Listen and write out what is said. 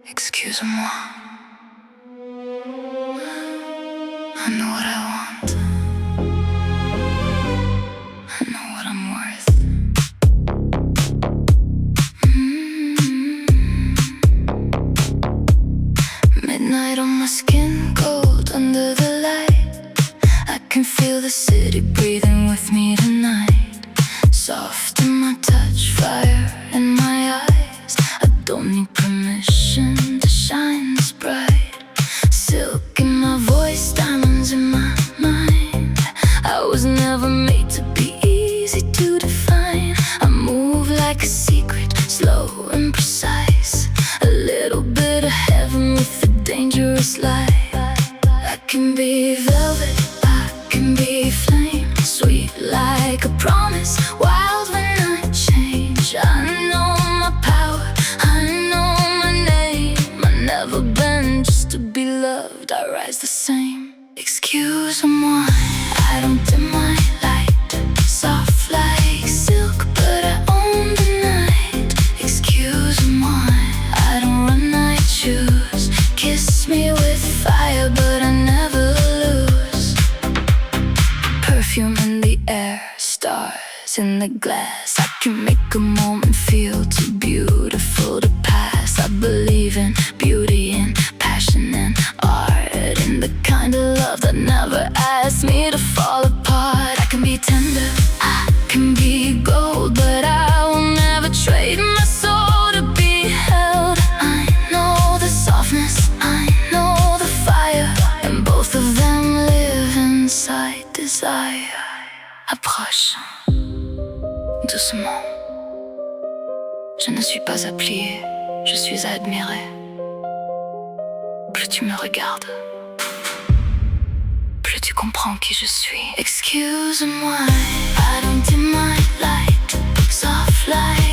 Excuse-moi. I know what I want. I know what I'm worth. Midnight on my skin, cold under the light. I can feel the city breathing with me tonight. Soft in my touch, fire in my eyes. I don't need permission to shine this bright. Silk in my voice, diamonds in my mind. I was never made to be easy to define. I move like a secret, slow and precise. A little bit of heaven with a dangerous light. I can be velvet, I can be flame. Sweet like a promise, wild when I change. I know my power, I know my name. I've never been just to be loved, I rise the same. Excuse-moi, I don't dim my light. Soft like silk, but I own the night. Excuse-moi, I don't run, I choose. Kiss me with fire, but I never lose. Perfume in the air, stars in the glass. I can make a moment feel too beautiful to pass. I believe in beauty and passion and art, and the kind of love that never asks me to fall apart. I can be tender, I can be gold, but I will never trade my soul to be held. I know the softness, I know the fire, and both of them live inside desire. Approche, doucement. Je ne suis pas à plier, je suis à admirer. Plus tu me regardes, plus tu comprends qui je suis. Excuse-moi, I don't dim my light. Soft light